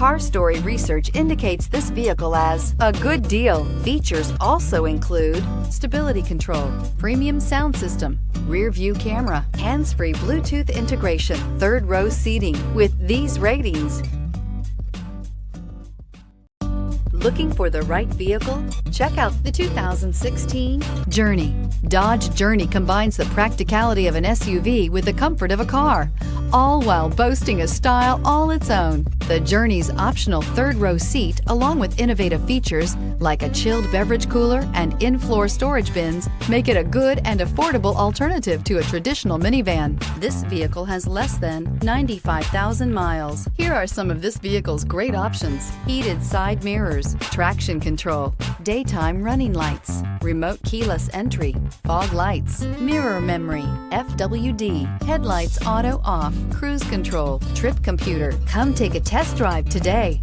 Car Story research indicates this vehicle as a good deal. Features also include stability control, premium sound system, rear view camera, hands-free Bluetooth integration, third row seating. With these ratings, looking for the right vehicle? Check out the 2016 Journey. Dodge Journey combines the practicality of an SUV with the comfort of a car, all while boasting a style all its own. The Journey's optional third row seat, along with innovative features like a chilled beverage cooler and in-floor storage bins, make it a good and affordable alternative to a traditional minivan. This vehicle has less than 95,000 miles. Here are some of this vehicle's great options: heated side mirrors, traction control, daytime running lights, remote keyless entry, fog lights, mirror memory, FWD, headlights auto off, cruise control, trip computer. Come take a test drive today.